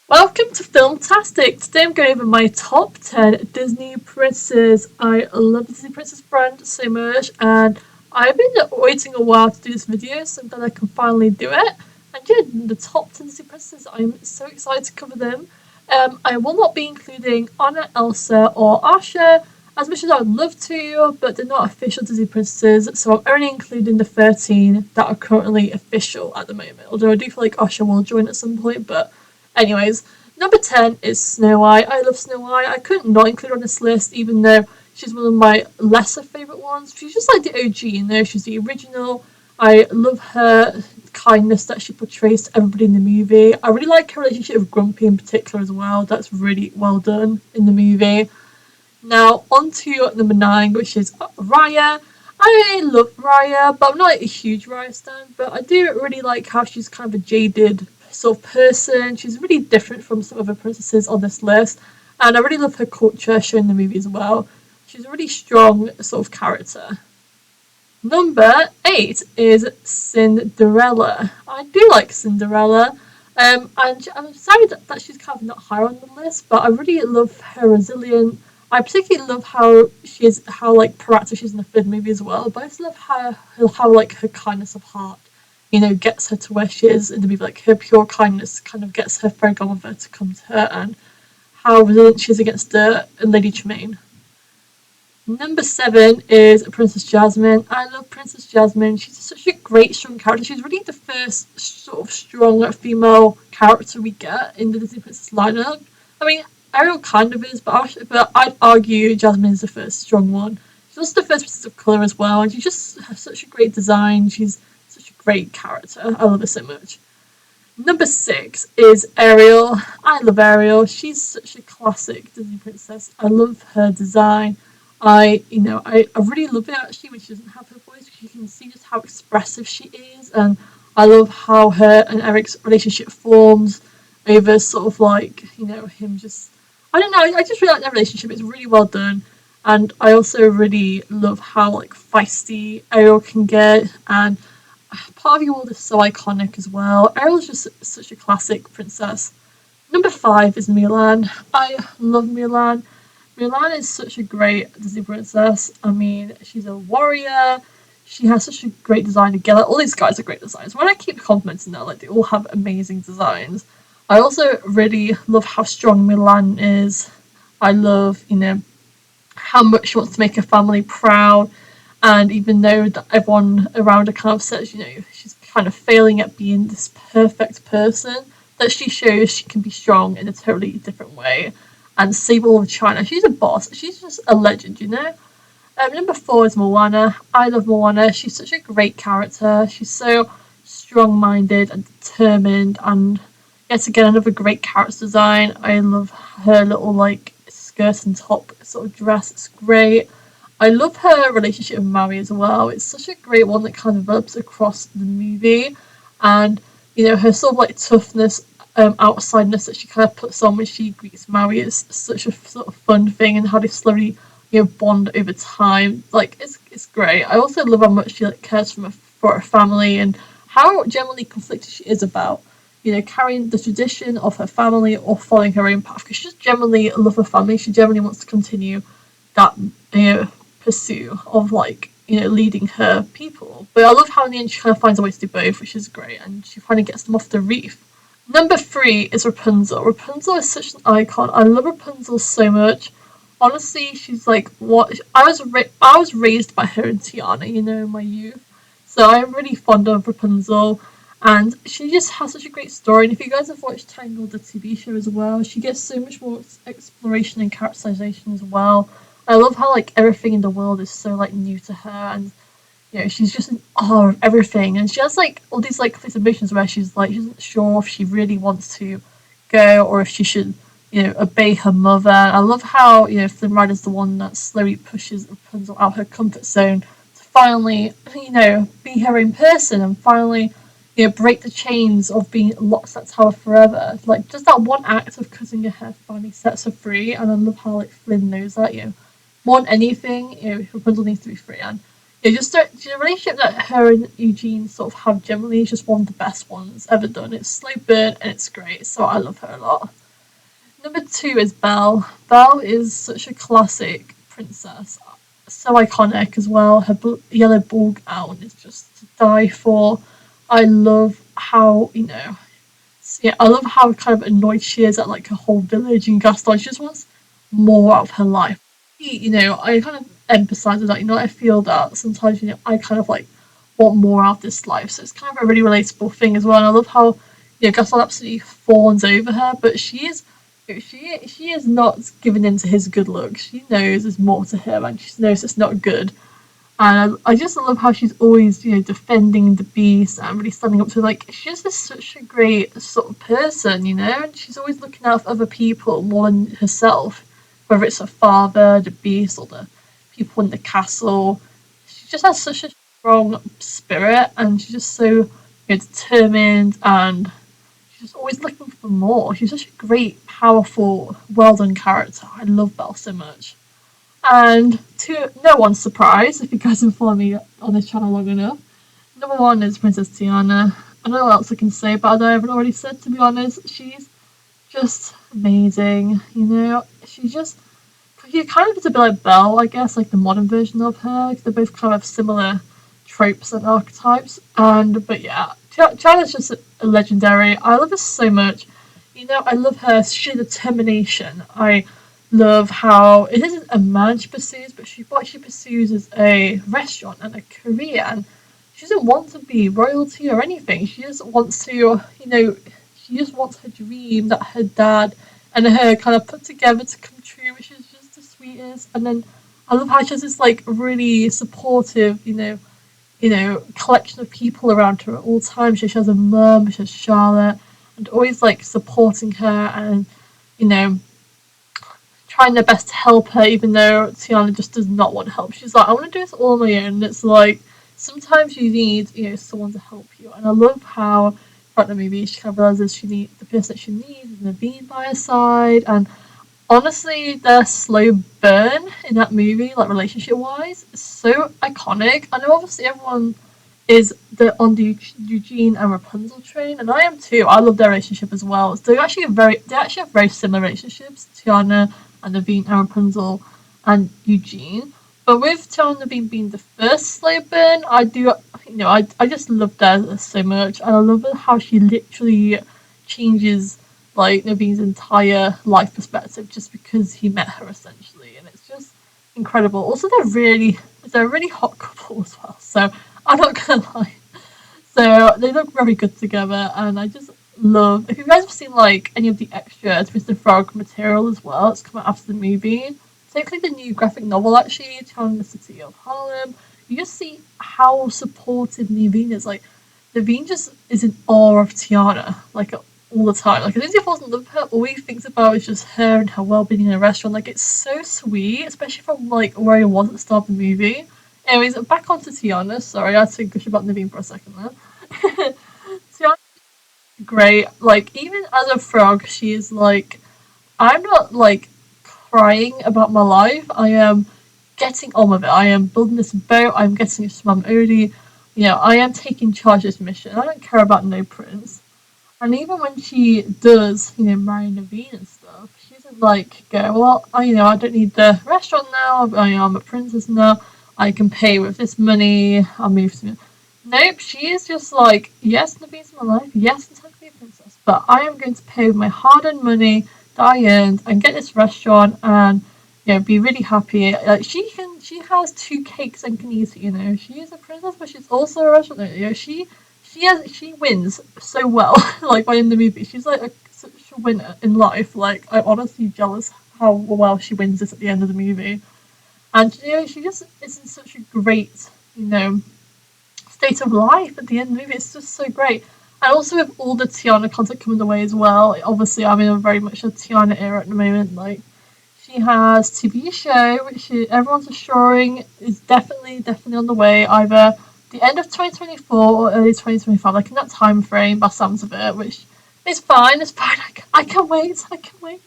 Welcome to Filmtastic. Today I'm going over my top 10 Disney princesses. I love the Disney Princess brand so much, and I've been waiting a while to do this video, so I'm glad I can finally do it. And yeah, the top 10 Disney princesses, I'm so excited to cover them. I will not be including Anna, Elsa, or Asha, as much as I would love to, but they're not official Disney princesses, so I'm only including the 13 that are currently official at the moment. Although I do feel like Asha will join at some point, but anyways, number 10 is Snow White. I love Snow White. I couldn't not include her on this list, even though she's one of my lesser favourite ones. She's just like the OG, she's the original. I love her kindness that she portrays to everybody in the movie. I really like her relationship with Grumpy in particular as well. That's really well done in the movie. Now, on to number 9, which is Raya. I love Raya, but I'm not a huge Raya stan, but I do really like how she's kind of a jaded sort of person. She's really different from some other princesses on this list, and I really love her culture shown in the movie as well. She's a really strong sort of character. Number 8 is Cinderella. I do like Cinderella, and I'm sorry that she's kind of not higher on the list, but I really love her resilience. I particularly love how like proactive she is in the third movie as well. But I just love how like her kindness of heart, gets her to where she is in the movie. Like her pure kindness kind of gets her fairy godmother to come to her, and how resilient she is against Lady Tremaine. Number 7 is Princess Jasmine. I love Princess Jasmine. She's such a great, strong character. She's really the first sort of strong female character we get in the Disney Princess lineup. I mean, Ariel kind of is, but I'd argue Jasmine is the first strong one. She's also the first princess of colour as well, and she just has such a great design. She's such a great character. I love her so much. Number 6 is Ariel. I love Ariel. She's such a classic Disney princess. I love her design. I really love it actually when she doesn't have her voice. You can see just how expressive she is, and I love how her and Eric's relationship forms over sort of like him just. I don't know. I just really like their relationship. It's really well done, and I also really love how like feisty Ariel can get, and part of your world is so iconic as well. Ariel's just such a classic princess. Number 5 is Mulan. I love Mulan. Mulan is such a great Disney princess. I mean, she's a warrior. She has such a great design together. All these guys are great designers. When I keep complimenting them, like they all have amazing designs. I also really love how strong Mulan is. I love, how much she wants to make her family proud. And even though that everyone around her kind of says, she's kind of failing at being this perfect person, that she shows she can be strong in a totally different way and save all of China. She's a boss. She's just a legend, Number 4 is Moana. I love Moana. She's such a great character. She's so strong-minded and determined, and yet again another great character design. I love her little like skirt and top sort of dress. It's great. I love her relationship with Maui as well. It's such a great one that kind of develops across the movie, and her sort of like toughness, outsideness that she kind of puts on when she greets Maui is such a sort of fun thing, and how they slowly bond over time. Like it's great. I also love how much she like cares for her family, and how generally conflicted she is about carrying the tradition of her family or following her own path, because she just generally loves her family. She generally wants to continue that pursuit of like leading her people. But I love how in the end she kind of finds a way to do both, which is great, and she finally gets them off the reef. Number 3 is Rapunzel. Rapunzel is such an icon. I love Rapunzel so much. Honestly, she's like what I was raised by her and Tiana, in my youth. So I'm really fond of Rapunzel, and she just has such a great story. And if you guys have watched Tangled, the TV show as well, she gets so much more exploration and characterization as well. I love how like everything in the world is so like new to her, and she's just in awe of everything, and she has like all these like conflicted emotions where she's like she isn't sure if she really wants to go or if she should obey her mother. I love how Flynn Rider's the one that slowly pushes Rapunzel out her comfort zone to finally be her own person, and finally break the chains of being locked in that tower forever. Like just that one act of cutting her hair finally sets her free, and I love how like Flynn knows that more than anything Rapunzel needs to be free, and Yeah, just the relationship that her and Eugene sort of have generally is just one of the best ones ever done. It's slow burn and it's great, so I love her a lot. Number two is Belle. Belle is such a classic princess, so iconic as well. Her yellow ball gown is just to die for. I love how yeah, I love how kind of annoyed she is at like her whole village in Gaston. She just wants more out of her life. I kind of empathise with that. I feel that sometimes, I kind of like want more out of this life. So it's kind of a really relatable thing as well. And I love how, Gaston absolutely fawns over her, but she is not giving in to his good looks. She knows there's more to him, and she knows it's not good. And I just love how she's always, defending the beast and really standing up to, like, she's just such a great sort of person, and she's always looking out for other people more than herself, whether it's her father, the beast, or the people in the castle. She just has such a strong spirit, and she's just so, determined, and she's just always looking for more. She's such a great, powerful, well done character. I love Belle so much. And to no one's surprise, if you guys have followed me on this channel long enough, number one is Princess Tiana. I don't know what else I can say about her. I haven't already said, to be honest. She's just amazing. She kind of is a bit like Belle, I guess, like the modern version of her. They're both kind of similar tropes and archetypes. But yeah, Tiana's just a legendary. I love her so much. I love her sheer determination. I love how it isn't a man she pursues, but what she pursues is a restaurant and a career. And she doesn't want to be royalty or anything. She just wants to, she just wants her dream that her dad and her kind of put together to come true, which is just the sweetest. And then I love how she has this like really supportive, collection of people around her at all times. She has a mum, she has Charlotte, and always like supporting her and, you know, trying their best to help her, even though Tiana just does not want help. She's like, I want to do this all on my own. And it's like, sometimes you need, someone to help you. And I love how throughout the movie she kind of realizes the person that she needs is Naveen by her side. And honestly, their slow burn in that movie, like relationship wise, is so iconic. I know obviously everyone is on the Eugene and Rapunzel train, and I am too. I love their relationship as well. So they actually have very similar relationships, Tiana and Naveen and Rapunzel and Eugene. But with Tiana and Naveen being the first slow burn, I just love theirs so much, and I love how she literally changes like Naveen's entire life perspective just because he met her essentially, and it's just incredible. Also, they're a really hot couple as well. So I'm not gonna lie. So they look very good together, and I just love. If you guys have seen like any of the extra Twisted Frog material as well, it's come out after the movie. Particularly the new graphic novel, actually, telling the city of Harlem. You just see how supportive Naveen is. Like, Naveen just is in awe of Tiana, like all the time. Like, as soon as he falls in love with her, all he thinks about is just her and her well-being in a restaurant. Like, it's so sweet, especially from like where he was at the start of the movie. Anyways, back onto Tiana. Sorry, I had to gush about Naveen for a second there. Tiana's great. Like, even as a frog, she is like, I'm not like crying about my life. I am getting on with it. I am building this boat. I'm getting it to Mum Odie. I am taking charge of this mission. I don't care about no prince. And even when she does, marry Naveen and stuff, she doesn't like go, well, I don't need the restaurant now. I'm a princess now. I can pay with this money. I'll move to. Nope, she is just like, yes, Naveen's in my life. Yes, I'm technically a princess, but I am going to pay with my hard-earned money that I earned and get this restaurant and be really happy. Like she has two cakes and can eat it. She is a princess, but she's also a restaurant. She wins so well. Like by in the movie, she's like such a winner in life. Like I'm honestly jealous how well she wins this at the end of the movie. And she just is in such a great state of life at the end of the movie. It's just so great. And also with all the Tiana content coming away as well. Obviously, I'm in a very much a Tiana era at the moment. Like she has TV show, which everyone's assuring is definitely on the way. Either the end of 2024 or early 2025, like in that time frame, by sounds of it, which is fine. It's fine. I can wait. I can wait.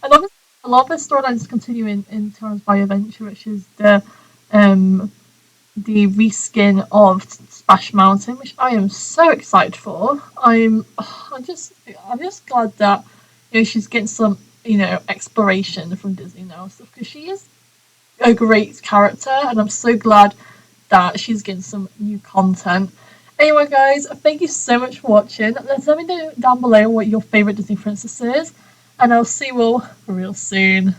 And obviously, a lot of the storylines continue in Tiana's By Adventure, which is the the reskin of Splash Mountain, which I am so excited for. I'm just glad that she's getting some exploration from Disney now and stuff, because she is a great character, and I'm so glad that she's getting some new content. Anyway, guys, thank you so much for watching. Let me know down below what your favourite Disney princess is, and I'll see you all real soon.